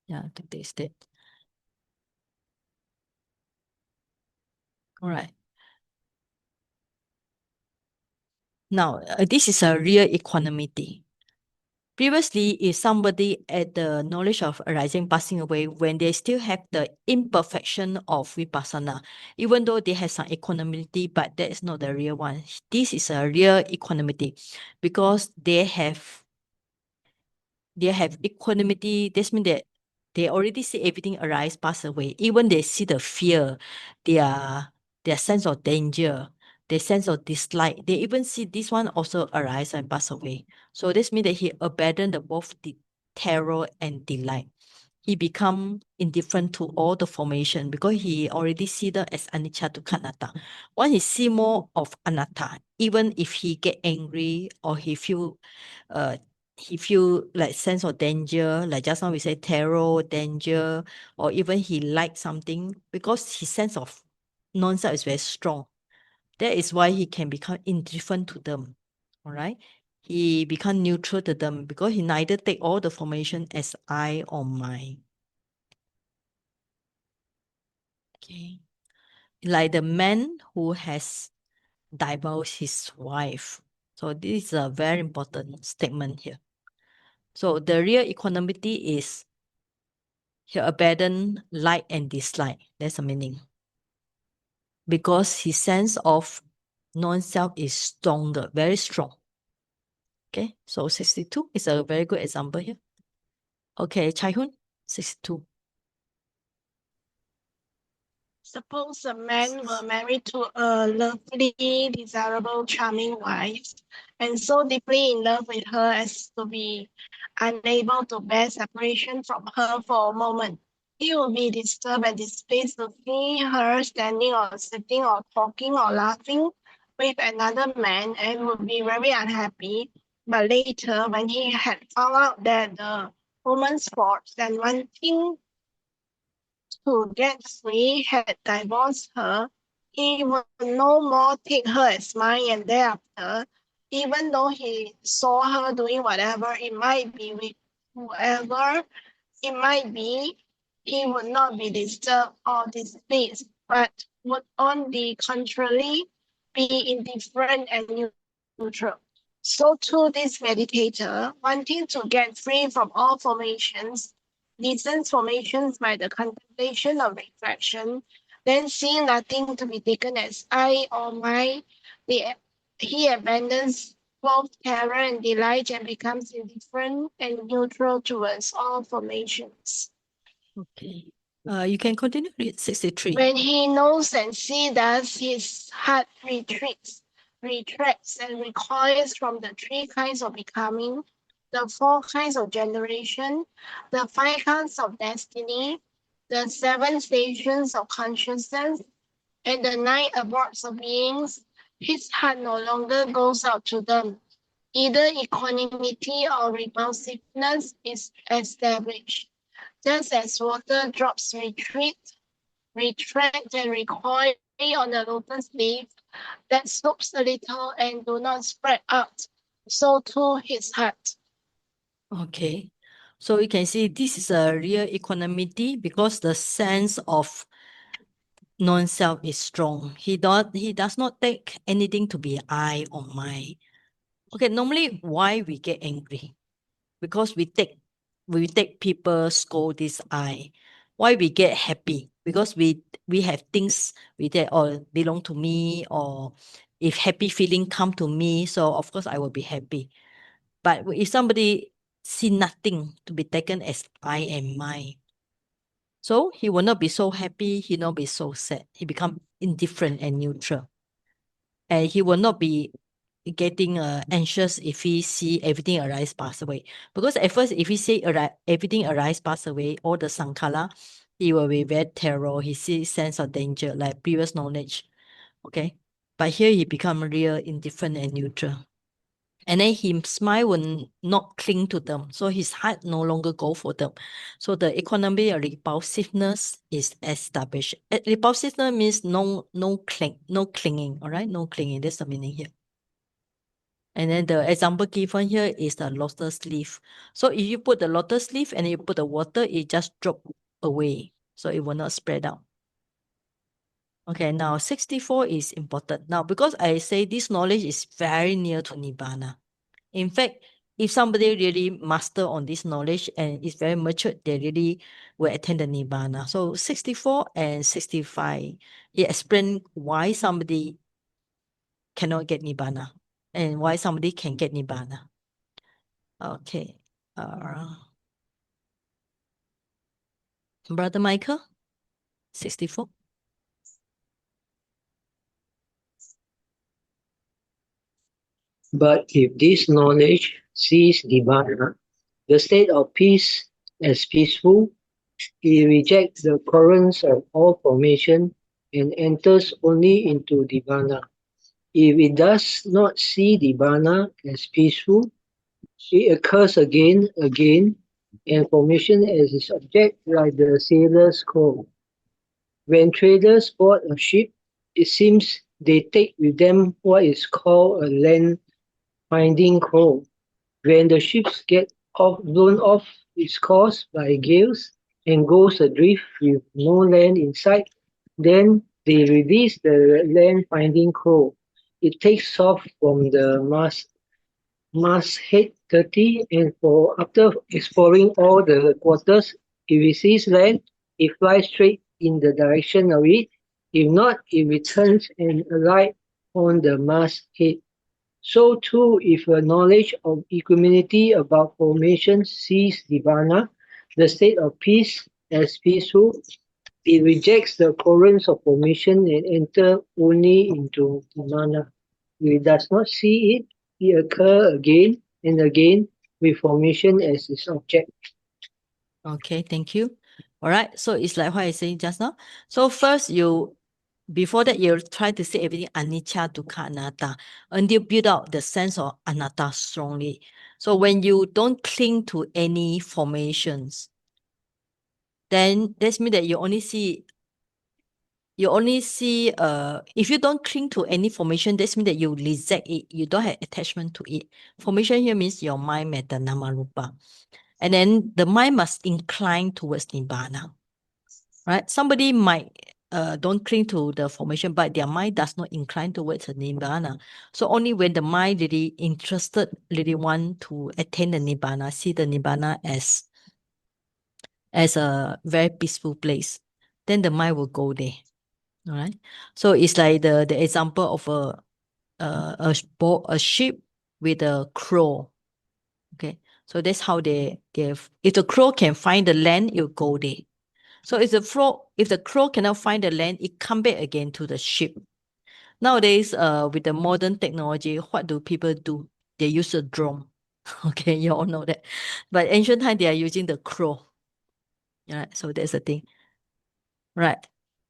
Yeah, today's state. All right. Now, this is a real equanimity. Previously, if somebody at the knowledge of arising passing away, when they still have the imperfection of vipassana, even though they have some equanimity, but that is not the real one. This is a real equanimity because they have equanimity. This means that they already see everything arise, pass away. Even they see the fear, their sense of danger, their sense of dislike. They even see this one also arise and pass away. So this means that he abandoned both the terror and delight. He become indifferent to all the formation because he already see them as anicca to anatta. When he see more of anatta, even if he get angry or uh he feel like sense of danger, like just now we say terror, danger, or even he like something because his sense of non-self is very strong. That is why he can become indifferent to them. All right. He become neutral to them because he neither take all the formation as I or mine. Okay. Like the man who has divorced his wife. So this is a very important statement here. So the real equanimity is he abandon like and dislike. That's the meaning. Because his sense of non-self is stronger, very strong. Okay, so 62 is a very good example here. Okay, Chai Hun, 62. Suppose a man were married to a lovely, desirable, charming wife, and so deeply in love with her as to be unable to bear separation from her for a moment. He would be disturbed and displeased to see her standing or sitting or talking or laughing with another man and would be very unhappy. But later, when he had found out that the woman's faults and wanting to get free had divorced her, he would no more take her as mine, and thereafter, even though he saw her doing whatever it might be with whoever it might be, he would not be disturbed or displeased, but would on the contrary be indifferent and neutral. So too this meditator, wanting to get free from all formations, descends formations by the contemplation of reflection, then seeing nothing to be taken as I or mine, he abandons both terror and delight and becomes indifferent and neutral towards all formations. Okay. You can continue read 63. When he knows and sees thus, his heart retracts and recoils from the three kinds of becoming, the four kinds of generation, the five kinds of destiny, the seven stations of consciousness, and the nine abodes of beings. His heart no longer goes out to them. Either equanimity or repulsiveness is established. Just as water drops retract and recoil on a lotus leaf that slopes a little and do not spread out, so too his heart. Okay. So you can see this is a real equanimity because the sense of non-self is strong. He does not take anything to be I or mine. Okay, normally why we get angry? Because we take people scold this I. Why we get happy? Because we have things we that or belong to me, or if happy feeling come to me, so of course I will be happy. But if somebody see nothing to be taken as I and mine, so he will not be so happy, he will not be so sad. He become indifferent and neutral. And he will not be getting anxious if he see everything arise pass away. Because at first, if he see everything arise pass away, all the sankara, he will be very terror. He see sense of danger, like previous knowledge. Okay. But here he become real, indifferent and neutral. And then his smile will not cling to them. So his heart no longer go for them. So the economy of repulsiveness is established. Repulsiveness means no clinging, all right? No clinging. That's the meaning here. And then the example given here is the lotus leaf. So if you put the lotus leaf and you put the water, it just drop away. So it will not spread out. Okay, now 64 is important. Now, because I say this knowledge is very near to Nibbana. In fact, if somebody really master on this knowledge and is very matured, they really will attain the Nibbana. So 64 and 65, it explain why somebody cannot get Nibbana and why somebody can get Nibbana. Okay. Brother Michael, 64. But if this knowledge sees Nibbana, the state of peace, as peaceful, it rejects the currents of all formation and enters only into Nibbana. If it does not see Nibbana as peaceful, it occurs again, and formation as its object, like the sailor's crow. When traders board a ship, it seems they take with them what is called a land-finding crow. When the ships get blown off its course by gales and goes adrift with no land in sight, then they release the land-finding crow. It takes off from the masthead 30, and after exploring all the quarters, if it sees land, it flies straight in the direction of it. If not, it returns and alights on the masthead. So too, if a knowledge of equanimity about formation sees Nibbana, the state of peace, as peaceful, it rejects the currents of formation and enters only into Nibbana. If it does not see it, it occurs again and again with formation as its object. Okay, thank you. All right, so it's like what I said just now. So first before that, you try to say everything anicca, dukkha, anatta, until you build out the sense of anatta strongly. So when you don't cling to any formations, then that means that you only see, if you don't cling to any formation, that means that you reject it, you don't have attachment to it. Formation here means your mind, matter, nama, rupa. And then the mind must incline towards Nibbana. Right? Somebody might don't cling to the formation, but their mind does not incline towards the Nibbana. So only when the mind really interested, really want to attain the Nibbana, see the Nibbana as a very peaceful place, then the mind will go there. All right. So it's like the example of a sheep with a crow. Okay. So that's how if the crow can find the land, it will go there. So if the crow cannot find the land, it come back again to the ship. Nowadays, with the modern technology, what do people do? They use a drone. Okay, you all know that. But ancient time, they are using the crow. Right, so that's the thing. Right.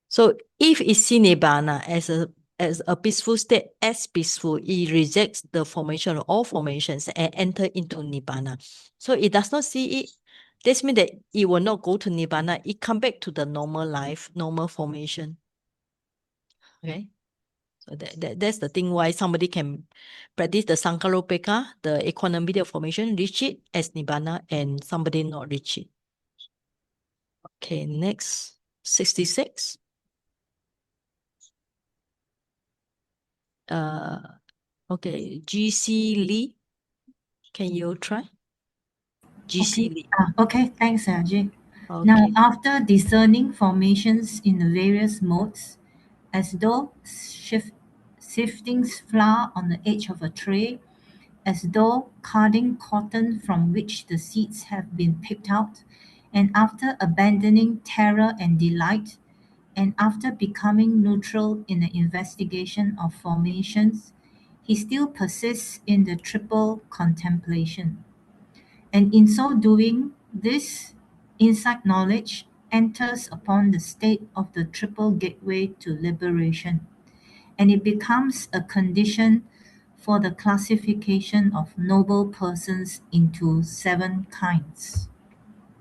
So if it see Nibbana as a peaceful state, as peaceful, it rejects the formation of all formations and enter into Nibbana. So it does not see it. This means that it will not go to Nibbana. It come back to the normal life, normal formation. Okay. So that's the thing why somebody can practice the Sankaropeka, the equanimity of formation, reach it as Nibbana, and somebody not reach it. Okay, next, 66. Okay, GC Lee, can you try? GC Okay. Lee. Okay, thanks, Ajay. Now, Okay. after discerning formations in the various modes, as though sifting flour on the edge of a tray, as though carding cotton from which the seeds have been picked out, and after abandoning terror and delight, and after becoming neutral in the investigation of formations, he still persists in the triple contemplation. And in so doing, this insight knowledge enters upon the state of the triple gateway to liberation, and it becomes a condition for the classification of noble persons into 7 kinds.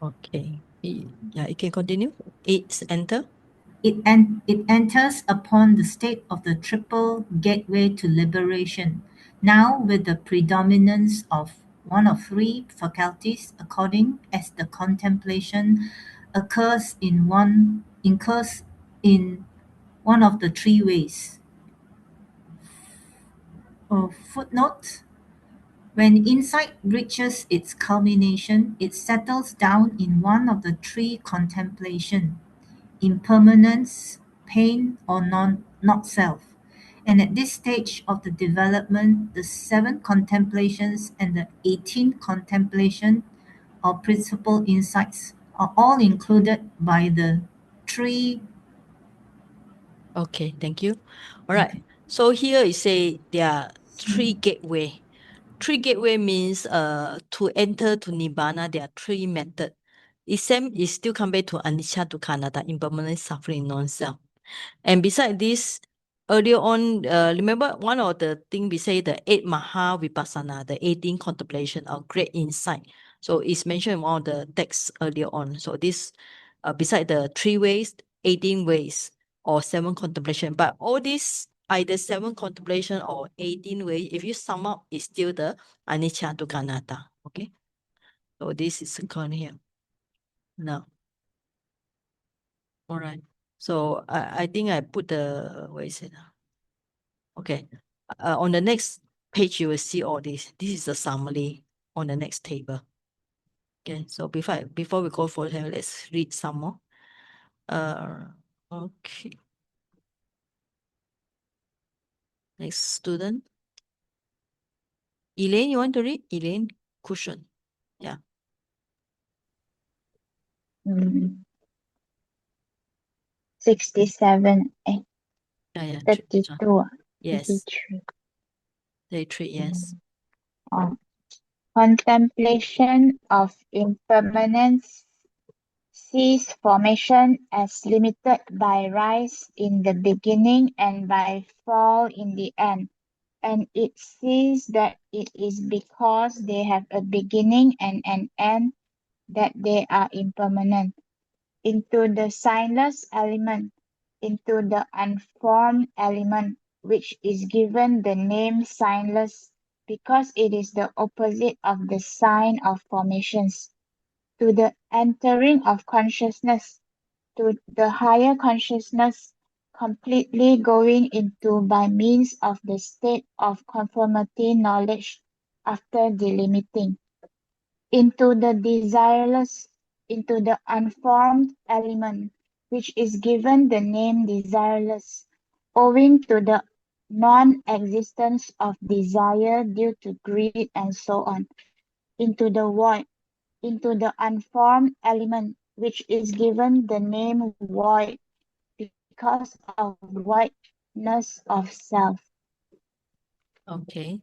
Okay. Yeah, you can continue. It's enter. It enters upon the state of the triple gateway to liberation, Now with the predominance of one of three faculties, according as the contemplation incurs in one of the three ways. Footnote: when insight reaches its culmination, it settles down in one of the three contemplation: impermanence, pain, or not self. And at this stage of the development, the 7 contemplations and the 18 contemplation or principal insights are all included by the three. Okay, thank you. All right. So here it say there are 3 gateway. 3 gateway means to enter to Nibbana, there are 3 method. Is still come back to anicca, dukkha, anatta, impermanent, suffering, non-self. And beside this, earlier on, remember one of the thing we say the 8 Maha Vipassana, the 18 contemplation of great insight. So it's mentioned in one of the texts earlier on. So this, beside the 3 ways, 18 ways, or 7 contemplation. But all these either 7 contemplation or 18 ways, if you sum up, it's still the anicca, dukkha, anatta. Okay. So this is circled here. Now. All right. So I think I put the, where is it? Okay. On the next page, you will see all this. This is the summary on the next table. Okay. So before we go further, let's read some more. Okay. Next student. Elaine, you want to read? Elaine, cushion. Yeah. 67, Yeah. 32, Yes. 33. 33, yes. Contemplation of impermanence sees formation as limited by rise in the beginning and by fall in the end, and it sees that it is because they have a beginning and an end that they are impermanent. Into the signless element, into the unformed element, which is given the name signless because it is the opposite of the sign of formations, to the entering of consciousness, to the higher consciousness, completely going into by means of the state of conformity knowledge after delimiting, into the desireless, into the unformed element, which is given the name desireless, owing to the non-existence of desire due to greed and so on, into the void, into the unformed element, which is given the name void because of voidness of self. Okay.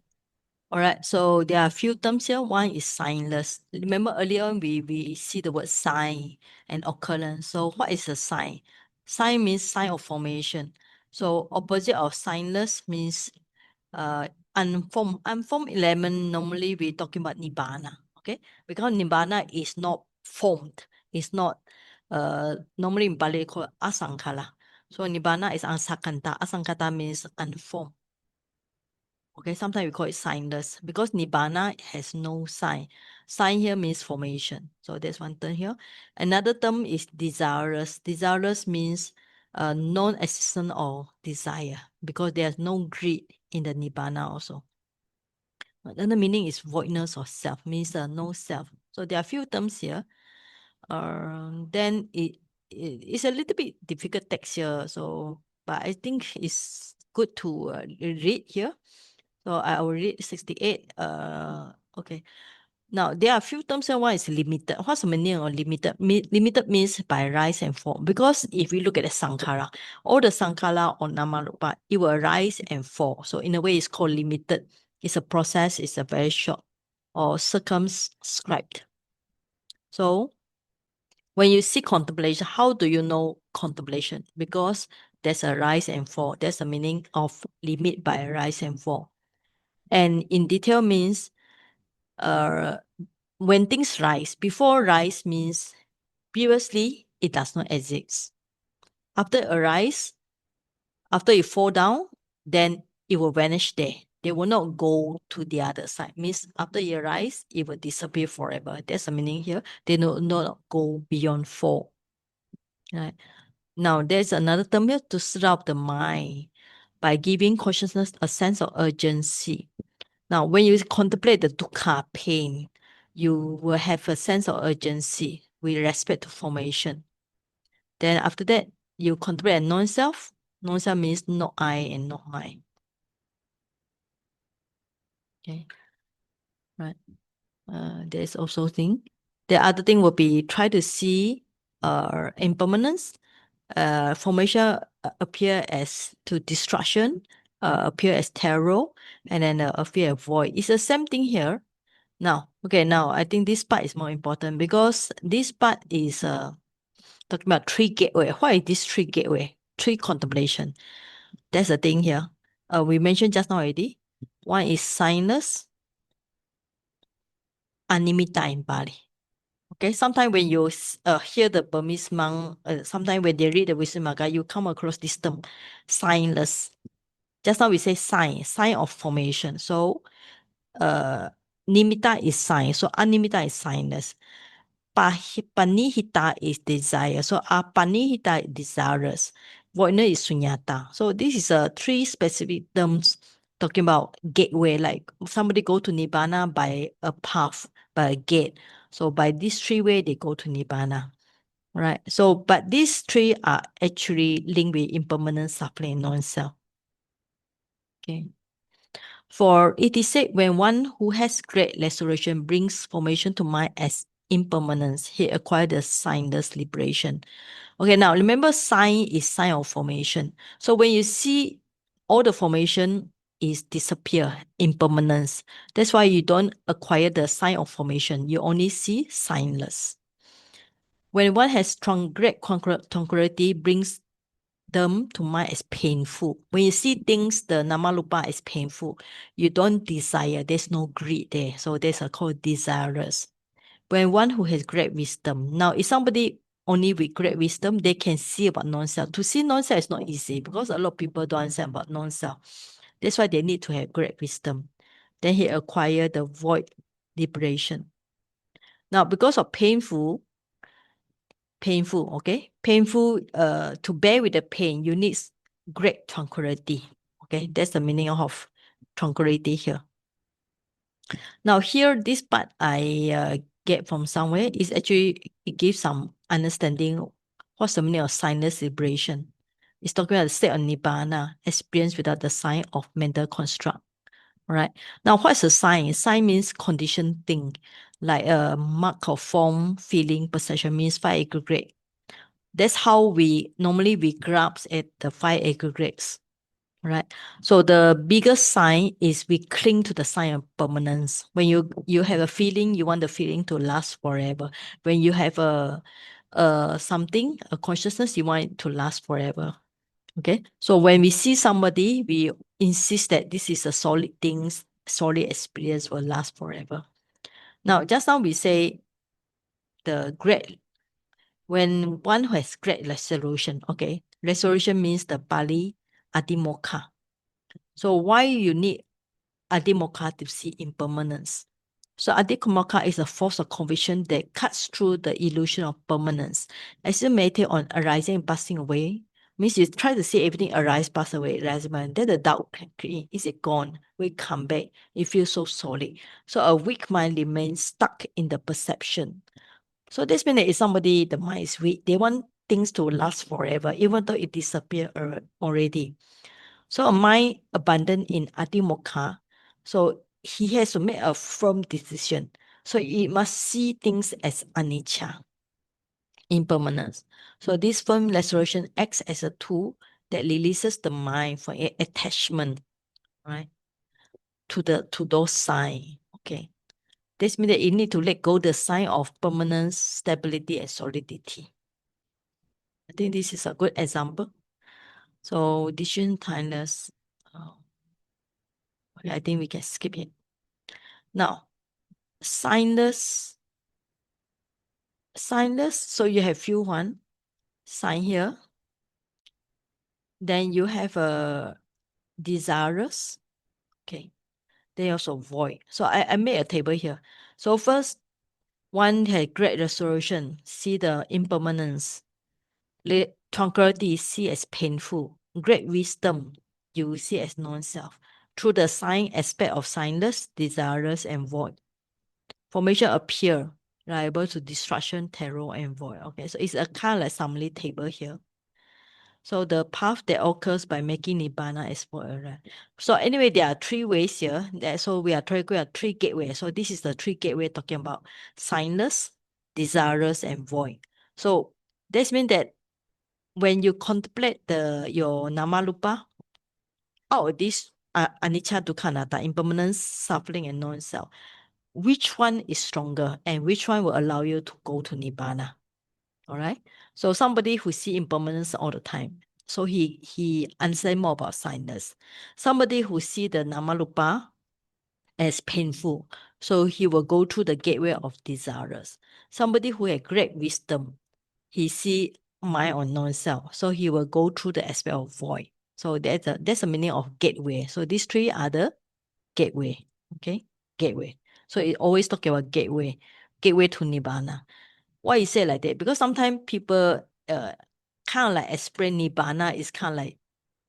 All right. So there are a few terms here. One is signless. Remember earlier on we see the word sign and occurrence. So what is a sign? Sign means sign of formation. So opposite of signless means unformed. Unformed element, normally we're talking about Nibbana. Okay? Because Nibbana is not formed. It's not normally in Pali called asankara. So Nibbana is asakanta. Asankata means unformed. Okay, sometimes we call it signless because Nibbana has no sign. Sign here means formation. So that's one term here. Another term is desirous. Desirous means non-existent of desire because there's no greed in the Nibbana also. Another meaning is voidness of self, means no self. So there are a few terms here. Then it's a little bit difficult text here. So, but I think it's good to read here. So I will read 68. Okay. Now, there are a few terms here. One is limited. What's the meaning of limited? Limited means by rise and fall. Because if we look at the sankhara, all the sankhara or namarupa, it will rise and fall. So in a way, it's called limited. It's a process. It's a very short or circumscribed. So when you see contemplation, how do you know contemplation? Because there's a rise and fall. That's the meaning of limit by rise and fall. And in detail means when things rise, before rise means previously it does not exist. After it rise, after it fall down, then it will vanish there. They will not go to the other side. Means after it arise, it will disappear forever. That's the meaning here. They not go beyond 4. Right. Now there's another term here, to stir up the mind by giving consciousness a sense of urgency. Now, when you contemplate the dukkha pain, you will have a sense of urgency with respect to formation. Then after that, you contemplate a non-self. Non-self means not I and not mine. Okay. Right. There's also thing. The other thing will be try to see impermanence. Formation appear as to destruction, appear as terror, and then appear as void. It's the same thing here. Now, I think this part is more important because this part is talking about 3 gateway. What is this 3 gateway? 3 contemplation. That's the thing here. We mentioned just now already. One is signless, animita in Bali. Okay, sometimes when you hear the Burmese monk, sometimes when they read the Visuddhimagga, you come across this term, signless. Just now we say sign of formation. So, nimitta is sign. So, animita is signless. Panihita is desire. So, apanihita is desirous. Voidness is sunyata. So, this is 3 specific terms talking about gateway, like somebody go to Nibbana by a path, by a gate. So by these 3 ways, they go to Nibbana, right? So, but these 3 are actually linked with impermanent suffering, non-self. Okay. For it is said, when one who has great restoration brings formation to mind as impermanence, he acquired the signless liberation. Okay, now remember, sign is sign of formation. So when you see all the formation is disappear, impermanence. That's why you don't acquire the sign of formation. You only see signless. When one has great tranquility, brings them to mind as painful. When you see things, the namarupa as painful, you don't desire. There's no greed there. So that's called desirous. When one who has great wisdom. Now, if somebody only with great wisdom, they can see about non-self. To see non-self is not easy because a lot of people don't understand about non-self. That's why they need to have great wisdom. Then he acquired the void liberation. Now, because of painful, okay? Painful, to bear with the pain, you need great tranquility. Okay, that's the meaning of tranquility here. Now here, this part I get from somewhere is actually, it gives some understanding what's the meaning of signless liberation. It's talking about the state of Nibbana, experience without the sign of mental construct. Right. Now, what's a sign? Sign means conditioned thing, like a mark of form, feeling, perception means 5 aggregate. That's how we normally grasp at the 5 aggregates. Right. So the biggest sign is we cling to the sign of permanence. When you have a feeling, you want the feeling to last forever. When you have a consciousness, you want it to last forever. Okay. So when we see somebody, we insist that this is a solid thing, solid experience will last forever. Now, just now we say the great, when one has great resolution, okay, resolution means the Pali Adimokha. So why you need Adimokha to see impermanence? So Adimokha is a force of conviction that cuts through the illusion of permanence. As you meditate on arising and passing away, means you try to see everything arise, pass away, arise, then the doubt can create. Is it gone? We come back. It feels so solid. So a weak mind remains stuck in the perception. So this means that if somebody, the mind is weak, they want things to last forever, even though it disappeared already. So a mind abundant in Adimokha, so he has to make a firm decision. So it must see things as anicca, impermanence. So this firm restoration acts as a tool that releases the mind from attachment, right, to those signs. Okay. This means that you need to let go the sign of permanence, stability, and solidity. I think this is a good example. So decision timeless. I think we can skip it. Now, signless. So you have few one. Sign here. Then you have a desirous. Okay. Then also void. So I made a table here. So first, one had great restoration, see the impermanence. Tranquility, see as painful. Great wisdom, you see as non-self. Through the sign aspect of signless, desireless, and void. Formation appear, liable to destruction, terror, and void. Okay, so it's a kind of like summary table here. So the path that occurs by making Nibbana as void. Right? So anyway, there are three ways here. So we are trying to three gateways. So this is the three gateway talking about signless, desireless, and void. So this means that when you contemplate your Namarupa, out of this anicca, dukkha, anatta, impermanence, suffering, and non-self, which one is stronger and which one will allow you to go to Nibbana? All right. So somebody who see impermanence all the time, so he understand more about signless. Somebody who see the Namarupa as painful, so he will go through the gateway of desirous. Somebody who has great wisdom, he see mind or non-self, so he will go through the aspect of void. So that's the meaning of gateway. So these three are the gateway. Okay, gateway. So it always talk about gateway to Nibbana. Why you say like that? Because sometimes people kind of like explain Nibbana is kind of like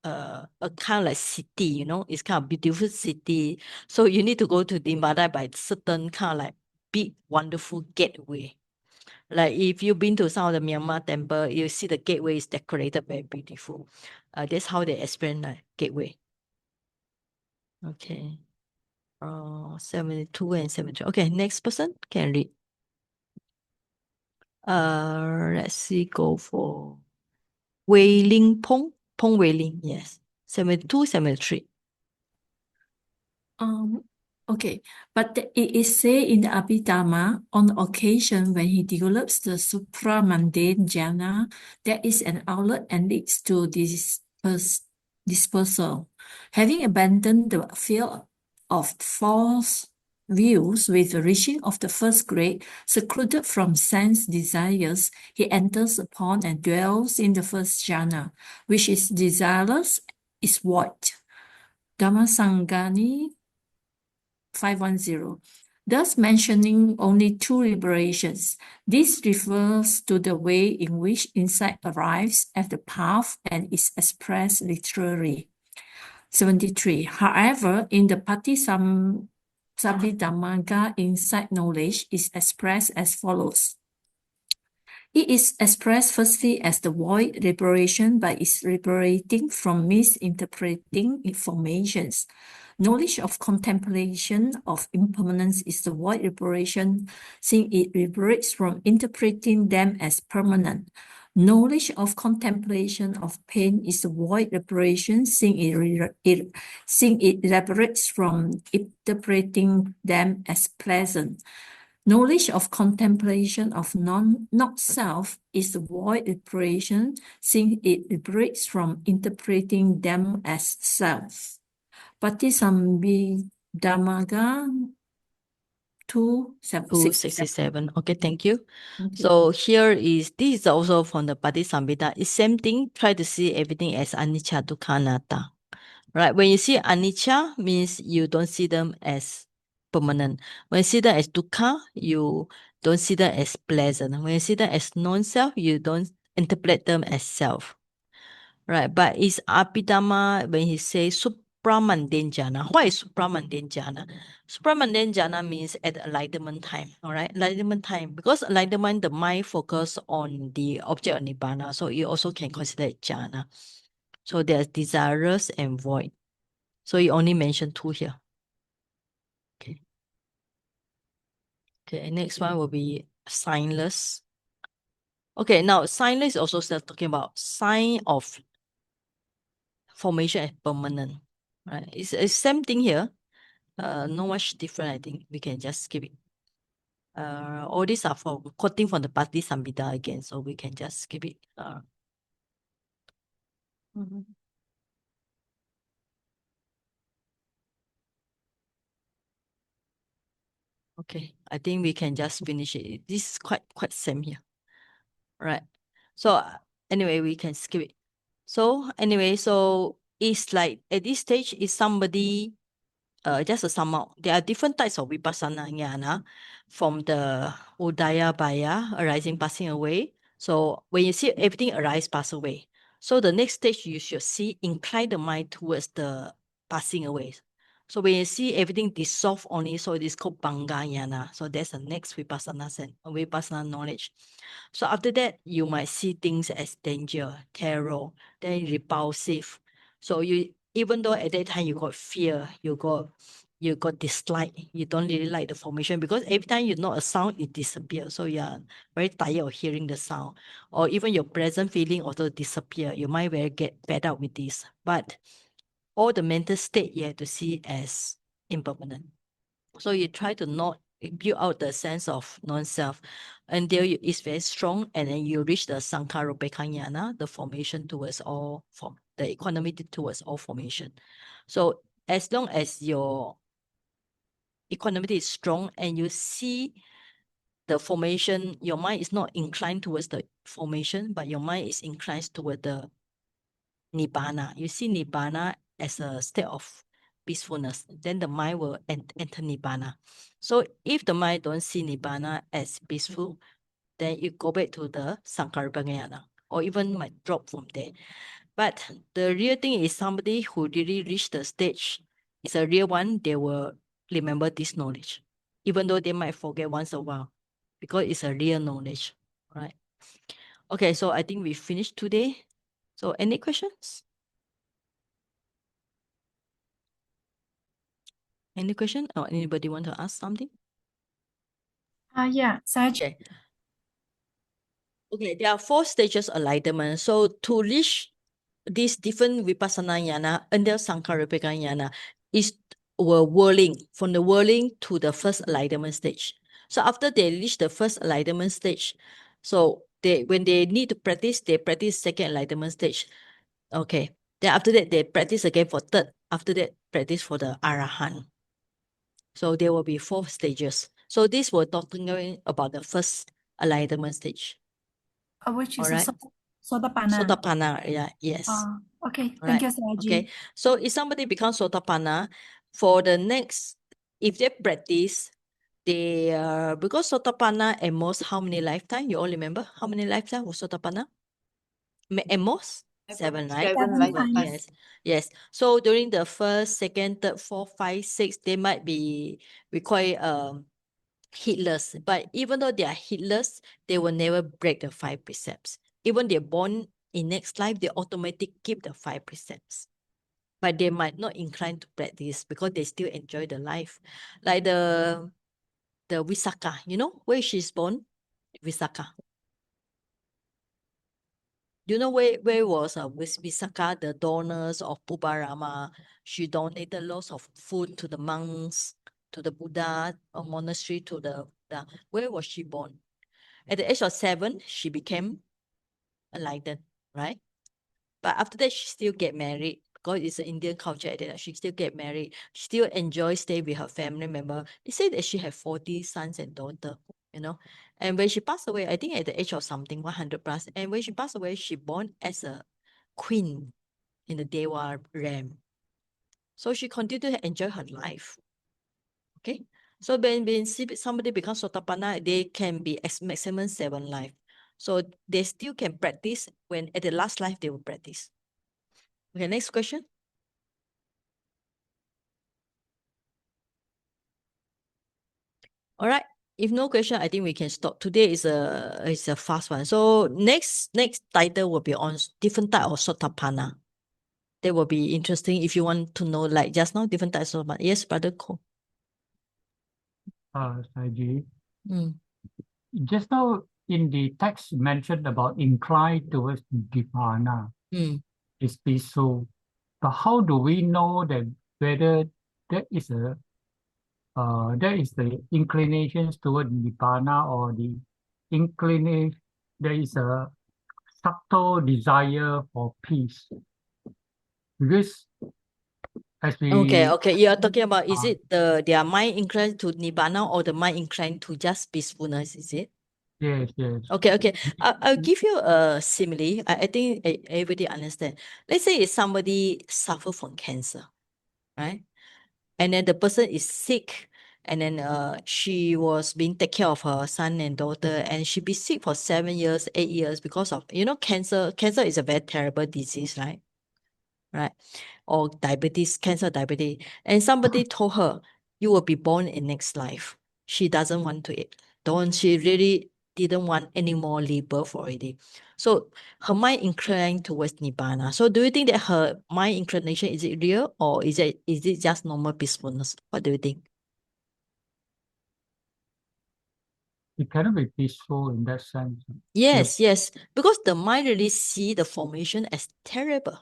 a kind of like city, you know, it's kind of beautiful city. So you need to go to Nibbana by certain kind of like big wonderful gateway. Like if you've been to some of the Myanmar temple, you see the gateway is decorated very beautiful. That's how they explain like gateway. Okay. 72 and 73. Okay, next person can read. Let's see, go for Wei Ling Pong. Pong Wei Ling, yes. 72, 73. Okay, but it is said in the Abhidhamma, on the occasion when he develops the supramundane jhana, there is an outlet and leads to dispersal. Having abandoned the field of false views with the reaching of the first grade, secluded from sense desires, he enters upon and dwells in the first jhana, which is desireless, is void. Dhammasangani 510, thus mentioning only two liberations. This refers to the way in which insight arrives at the path and is expressed literally. 73. However, in the Visuddhimagga, insight knowledge is expressed as follows. It is expressed firstly as the void liberation by its liberating from misinterpreting informations. Knowledge of contemplation of impermanence is the void liberation, since it liberates from interpreting them as permanent. Knowledge of contemplation of pain is the void liberation, since it liberates from interpreting them as pleasant. Knowledge of contemplation of not self is the void liberation, since it liberates from interpreting them as self. Patisambhidhamagga 267. Okay, thank you. Okay. So this is also from the Patisambhida. It's same thing. Try to see everything as anicca, dukkha, anatta. Right? When you see anicca, means you don't see them as permanent. When you see them as dukkha, you don't see them as pleasant. When you see them as non-self, you don't interpret them as self. Right? But it's Abhidhamma when he says supramundane jhana. What is supramundane jhana? Supramundane jhana means at enlightenment time. All right, enlightenment time, because enlightenment, the mind focus on the object of nibbana, so you also can consider it jhana. So there's desirous and void. So you only mention two here. Okay. Okay, next one will be signless. Okay, now signless is also still talking about sign of formation as permanent. Right? It's same thing here. No much different, I think. We can just skip it. All these are for quoting from the Patisambhida again, so we can just skip it. Okay, I think we can just finish it. This is quite same here. Right. So anyway, we can skip it. So anyway, so it's like at this stage, is somebody just to sum up, there are different types of vipassana jnana from the udaya baya, arising, passing away. So when you see everything arise, pass away, so the next stage you should see incline the mind towards the passing away. So when you see everything dissolve only, so it is called banga jnana. So that's the next vipassana knowledge. So after that, you might see things as danger, terror, then repulsive. So you, even though at that time you got fear, you got dislike, you don't really like the formation, because every time you know a sound, it disappears. So you are very tired of hearing the sound, or even your present feeling also disappear. You might very get fed up with this, but all the mental state you have to see as impermanent. So you try to not build out the sense of non-self until it's very strong, and then you reach the Sankaropekanyana, the formation towards all form, the equanimity towards all formation. So as long as your equanimity is strong and you see the formation, your mind is not inclined towards the formation, but your mind is inclined toward the Nibbana. You see Nibbana as a state of peacefulness, then the mind will enter Nibbana. So if the mind don't see Nibbana as peaceful, then you go back to the Sankarapanyana, or even might drop from there. But the real thing is somebody who really reached the stage, is a real one, they will remember this knowledge, even though they might forget once a while, because it's a real knowledge, right? Okay, so I think we finished today. So any questions? Any question, or anybody want to ask something? Yeah, Saj. Okay. Okay, there are 4 stages of enlightenment. So to reach these different vipassana jnana under Sankarapekanyana is whirling, from the whirling to the first enlightenment stage. So after they reach the first enlightenment stage, so when they need to practice, they practice second enlightenment stage. Okay. Then after that, they practice again for third. After that, practice for the Arahant. So there will be 4 stages. So this we're talking about the first enlightenment stage. Which is Alright. Sotapanna. Sotapanna, yeah, yes. Okay, Alright. thank you, Saji. Okay. So if somebody becomes Sotapanna, for the next, if they practice, they because Sotapanna at most how many lifetime? You all remember how many lifetime was Sotapanna? At most 7, right? 7 lifetimes. Yes, yes. So during the first, second, third, fourth, 5, 6, they might be require heedless. But even though they are heedless, they will never break the 5 precepts. Even they're born in next life, they automatically keep the 5 precepts. But they might not incline to practice because they still enjoy the life. Like the Visakha, you know where she's born? Visakha. Do you know where was Visakha, the donors of Pubarama? She donated lots of food to the monks, to the Buddha, a monastery, to the Buddha. Where was she born? At the age of 7, she became enlightened, right? But after that, she still get married because it's an Indian culture. At that, she still get married. She still enjoys stay with her family member. They say that she had 40 sons and daughters, you know. And when she passed away, I think at the age of something, 100 plus, and when she passed away, she born as a queen in the Dewa realm. So she continued to enjoy her life. Okay. So when somebody becomes Sotapanna, they can be maximum 7 life. So they still can practice when at the last life they will practice. Okay, next question. All right. If no question, I think we can stop. Today is a fast one. So next title will be on different type of Sotapanna. That will be interesting if you want to know, like just now, different types of Sotapanna. Yes, Brother Ko. Saji, Mm. just now in the text mentioned about incline towards Nibbana Mm. is peaceful, but how do we know that whether there is the inclinations toward Nibbana, or the inclination there is a subtle desire for peace? Because as Okay, we you are talking about, is it their mind inclined to Nibbana or the mind inclined to just peacefulness, is it? yes. Okay. I'll give you a simile. I think everybody understand. Let's say if somebody suffer from cancer, right? and then the person is sick, and then she was being take care of her son and daughter, and she be sick for 7 years, 8 years because of, cancer. Cancer is a very terrible disease, right? Right. Or diabetes, cancer, diabetes. And somebody told her, you will be born in next life. She doesn't want to it. She really didn't want any more rebirth already. So her mind inclined towards Nibbana. So do you think that her mind inclination, is it real, or is it just normal peacefulness? What do you think? It cannot be peaceful in that sense. Yes, yes. Because the mind really see the formation as terrible.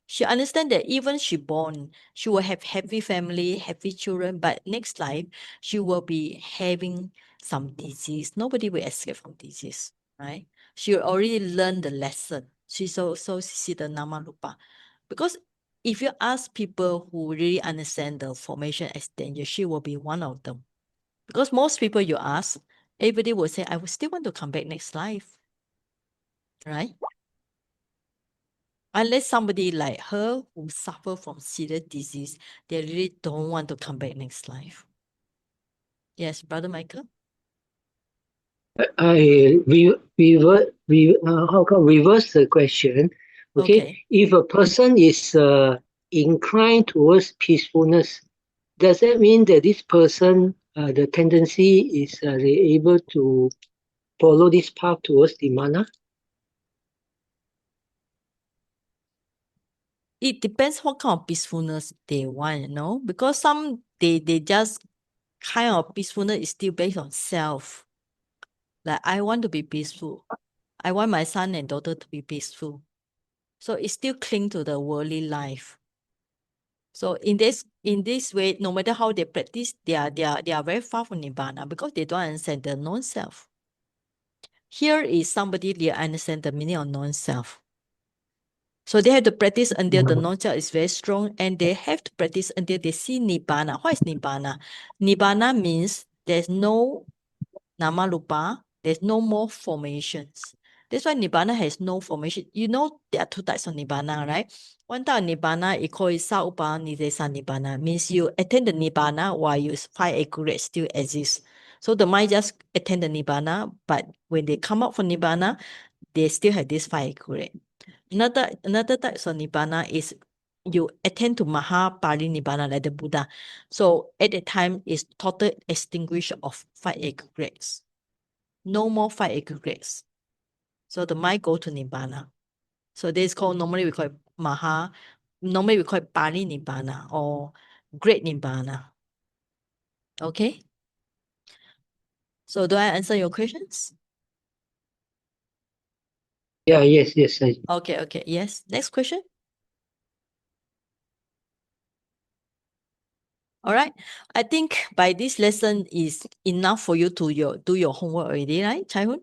She understand that even she born, she will have happy family, happy children, but next life she will be having some disease. Nobody will escape from disease, right? She already learned the lesson. She see the nama rupa. Because if you ask people who really understand the formation as danger, she will be one of them. Because most people you ask, everybody will say, I will still want to come back next life, right? Unless somebody like her who suffer from serious disease, they really don't want to come back next life. Yes, Brother Michael? How come reverse the question? Okay. If a person is inclined towards peacefulness, does that mean that this person, the tendency is they able to follow this path towards Nibbana? It depends what kind of peacefulness they want, because some they just kind of peacefulness is still based on self. Like, I want to be peaceful. I want my son and daughter to be peaceful. So it still cling to the worldly life. So in this way, no matter how they practice, they are very far from Nibbana because they don't understand the non-self. Here is somebody they understand the meaning of non-self. So they have to practice until the non-self is very strong, and they have to practice until they see Nibbana. What is Nibbana? Nibbana means there's no nama rupa, there's no more formations. That's why Nibbana has no formation. There are two types of Nibbana, right? One type of Nibbana, it called Saupa Nidesa Nibbana, means you attain the Nibbana while your five aggregates still exist. So the mind just attain the Nibbana, but when they come out from Nibbana, they still have this five aggregate. Another type of Nibbana is you attain to Mahaparinibbana like the Buddha. So at that time is total extinguish of five aggregates. No more five aggregates. So the mind go to Nibbana. So this is called, normally we call it normally we call it Parinibbana or Great Nibbana. Okay? So do I answer your questions? Yeah, yes. Okay. Yes. Next question. All right. I think by this lesson is enough for you to do your homework already, right, Chai-Hun?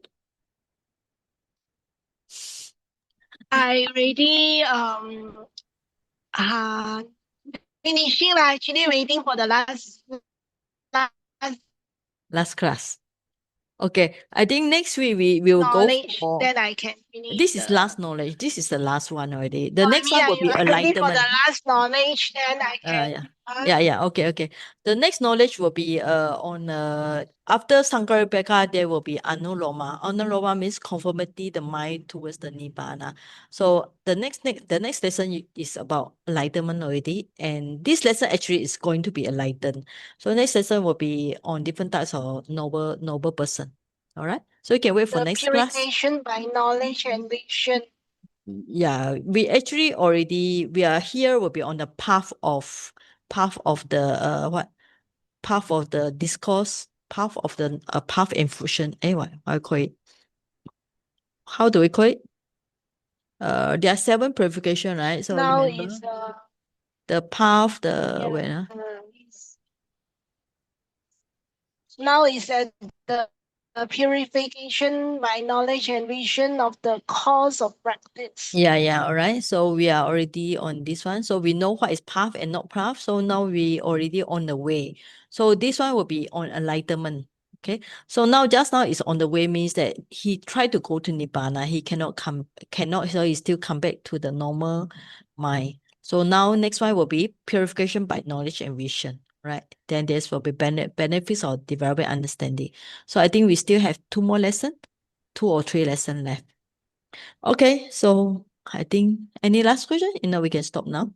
I already finishing lah. Actually waiting for the last Last class. Okay. I think next week we will go knowledge. for... Then I can finish. This is last knowledge. This is the last one already. The next one will be I'm waiting for enlightenment. the last knowledge. Then I can. Yeah. Okay. The next knowledge will be on after Sankaripeka, there will be Anuloma. Anuloma means conformity, the mind towards the Nibbana. So the next lesson is about enlightenment already, and this lesson actually is going to be enlightened. So next lesson will be on different types of noble person. All right. So you can wait for next class. Purification by knowledge and vision. Yeah, we are here will be on the path of the discourse, path of the path and fusion. What I call it? How do we call it? There are 7 purification, right? So Now remember is the path, now is at the purification by knowledge and vision of the cause of practice. Yeah, all right. So we are already on this one. So we know what is path and not path. So now we already on the way. So this one will be on enlightenment. Okay. So just now is on the way means that he tried to go to Nibbana. He cannot, so he still come back to the normal mind. So now next one will be purification by knowledge and vision, right? Then this will be benefits of developing understanding. So I think we still have 2 more lessons, 2 or 3 lessons left. Okay, so I think any last question? We can stop now.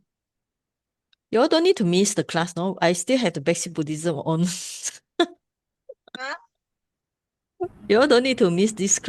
You all don't need to miss the class, no? I still have the basic Buddhism on. Huh? You all don't need to miss this class.